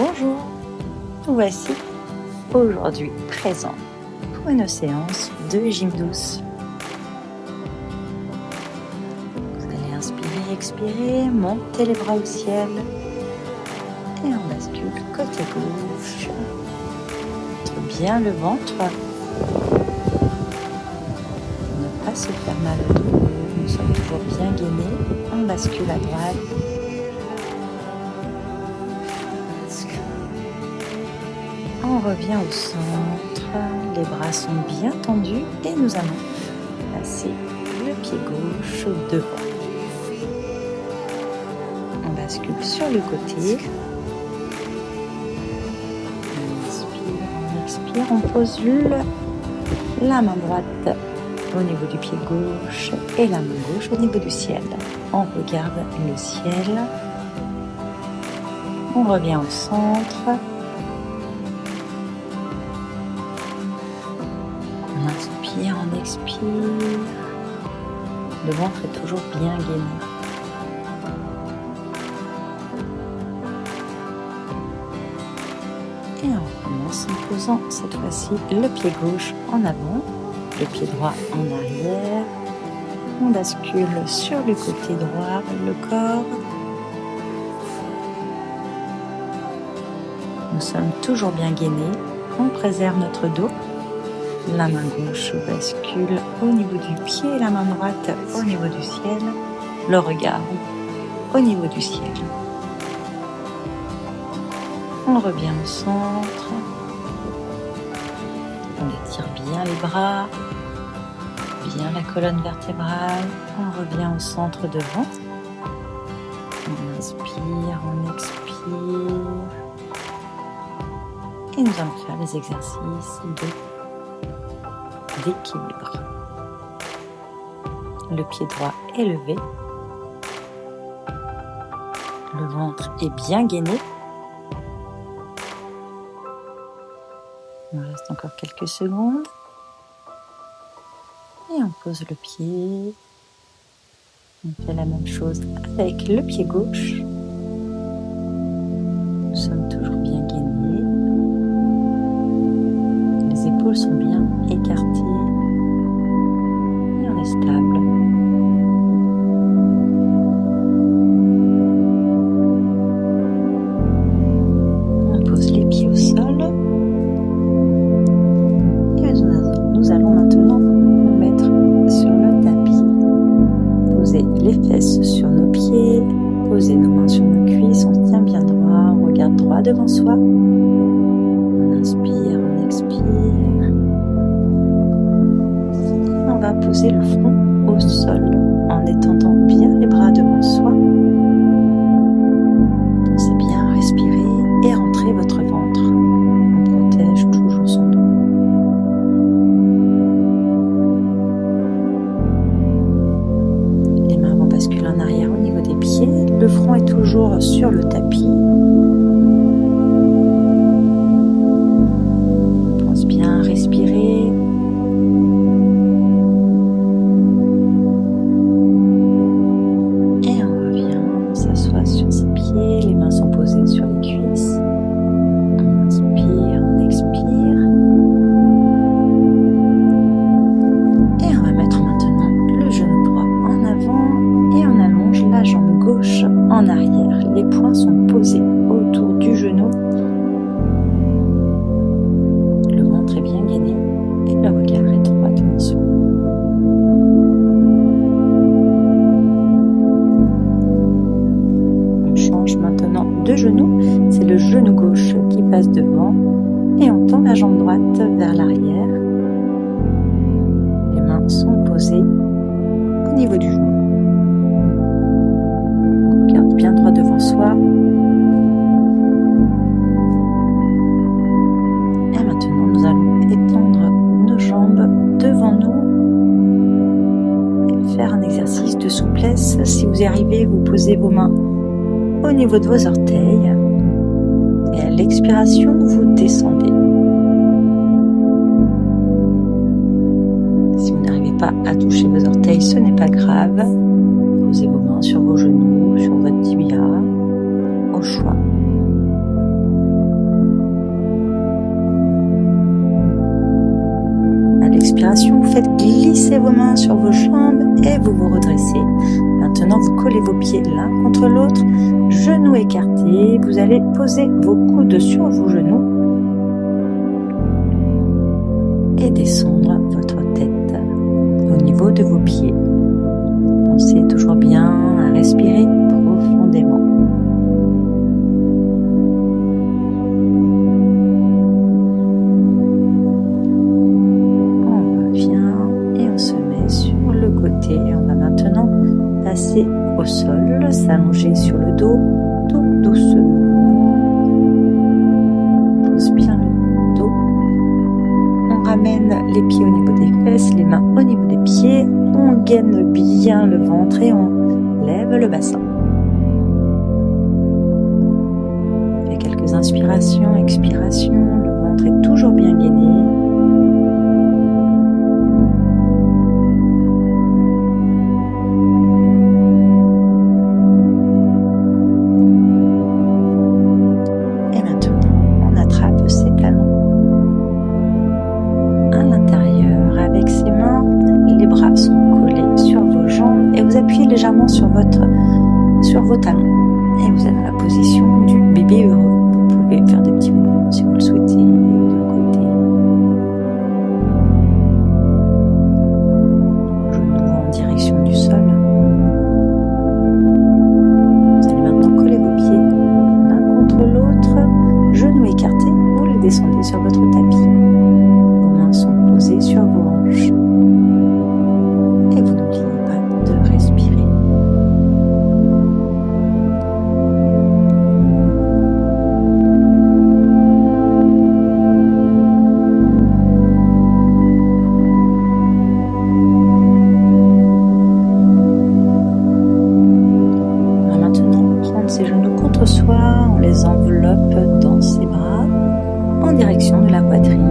Bonjour, nous voici aujourd'hui présents pour une séance de gym douce. Vous allez inspirer, expirer, monter les bras au ciel et on bascule côté gauche. Montre bien le ventre. Ne pas se faire mal au dos, nous sommes toujours bien gainés. On bascule à droite. On revient au centre, les bras sont bien tendus et nous allons passer le pied gauche devant. On bascule sur le côté. On expire, on pose la main droite au niveau du pied gauche et la main gauche au niveau du ciel. On regarde le ciel. On revient au centre. On inspire, on expire. Le ventre est toujours bien gainé. Et on commence en posant cette fois-ci le pied gauche en avant, le pied droit en arrière. On bascule sur le côté droit, le corps. Nous sommes toujours bien gainés. On préserve notre dos. La main gauche bascule au niveau du pied, la main droite au niveau du ciel, le regard au niveau du ciel. On revient au centre, on étire bien les bras, bien la colonne vertébrale, on revient au centre devant, on inspire, on expire, et nous allons faire les exercices d'équilibre. Le pied droit est levé. Le ventre est bien gainé. Il nous reste encore quelques secondes. Et on pose le pied. On fait la même chose avec le pied gauche. Nous sommes toujours bien gainés. Les épaules sont bien écartées. Et on est stable. On pose les pieds au sol. Et nous allons maintenant nous mettre sur le tapis. Poser les fesses sur nos pieds. Poser nos mains sur nos cuisses. On se tient bien droit. On regarde droit devant soi. On inspire, on expire. On va poser le front au sol en étendant bien les bras devant soi. Pensez bien à respirer et rentrer votre ventre. On protège toujours son dos. Les mains vont basculer en arrière au niveau des pieds. Le front est toujours sur le tapis. On pense bien à respirer. Sur ses pieds, les mains sont posées sur les cuisses. On inspire, on expire. Et on va mettre maintenant le genou droit en avant et on allonge la jambe gauche en arrière. Les poings sont posés autour du genou. Le ventre est bien gainé et le regard est droit devant soi. Maintenant de genou, c'est le genou gauche qui passe devant et on tend la jambe droite vers l'arrière. Les mains sont posées au niveau du genou. On regarde bien droit devant soi. Et maintenant nous allons étendre nos jambes devant nous et faire un exercice de souplesse. Si vous y arrivez, vous posez vos mains au niveau de vos orteils et à l'expiration vous descendez. Si vous n'arrivez pas à toucher vos orteils, ce n'est pas grave. Posez vos mains sur vos genoux, sur votre tibia, au choix. expiration, vous faites glisser vos mains sur vos jambes et vous vous redressez. Maintenant, vous collez vos pieds l'un contre l'autre, genoux écartés. Vous allez poser vos coudes sur vos genoux et descendre votre tête au niveau de vos pieds. Pensez toujours bien à respirer profondément. On revient et on se met sur le côté. On va maintenant passer au sol, s'allonger sur le dos, tout doucement. On pose bien le dos. On ramène les pieds au niveau des fesses, les mains au niveau des pieds. On gaine bien le ventre et on lève le bassin. On fait quelques inspirations, expirations. Le ventre est toujours bien gainé. Légèrement sur vos talons et vous êtes dans la position du bébé heureux. Vous pouvez faire des petits mouvements si vous le souhaitez de côté. Genoux en direction du sol. Vous allez maintenant coller vos pieds l'un contre l'autre, genoux écartés. Vous les descendez sur votre tapis. Vos mains sont posées sur vos hanches. Et vous n'oubliez pas de respirer. Ses genoux contre soi, on les enveloppe dans ses bras en direction de la poitrine.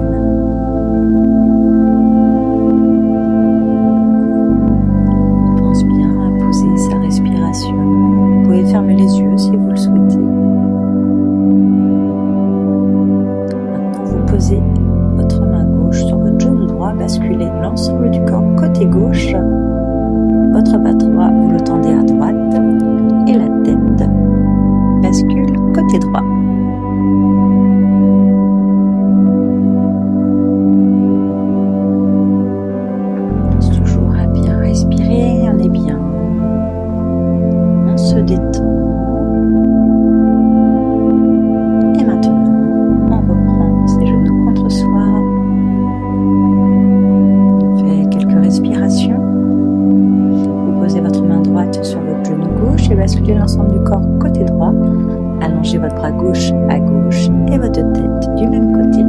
On pense bien à poser sa respiration. Vous pouvez fermer les yeux si vous le souhaitez. Maintenant, vous posez votre main gauche sur votre genou droit, basculez l'ensemble du corps côté gauche. Votre bras droit, vous le tendez à droite et la tête bascule côté droit. On pense toujours à bien respirer, on est bien. On se détend. Et maintenant, on reprend ses genoux contre soi. On fait quelques respirations. Vous posez votre main droite sur votre genou gauche et basculez l'ensemble du corps côté droit. Allongez votre bras gauche à gauche et votre tête du même côté.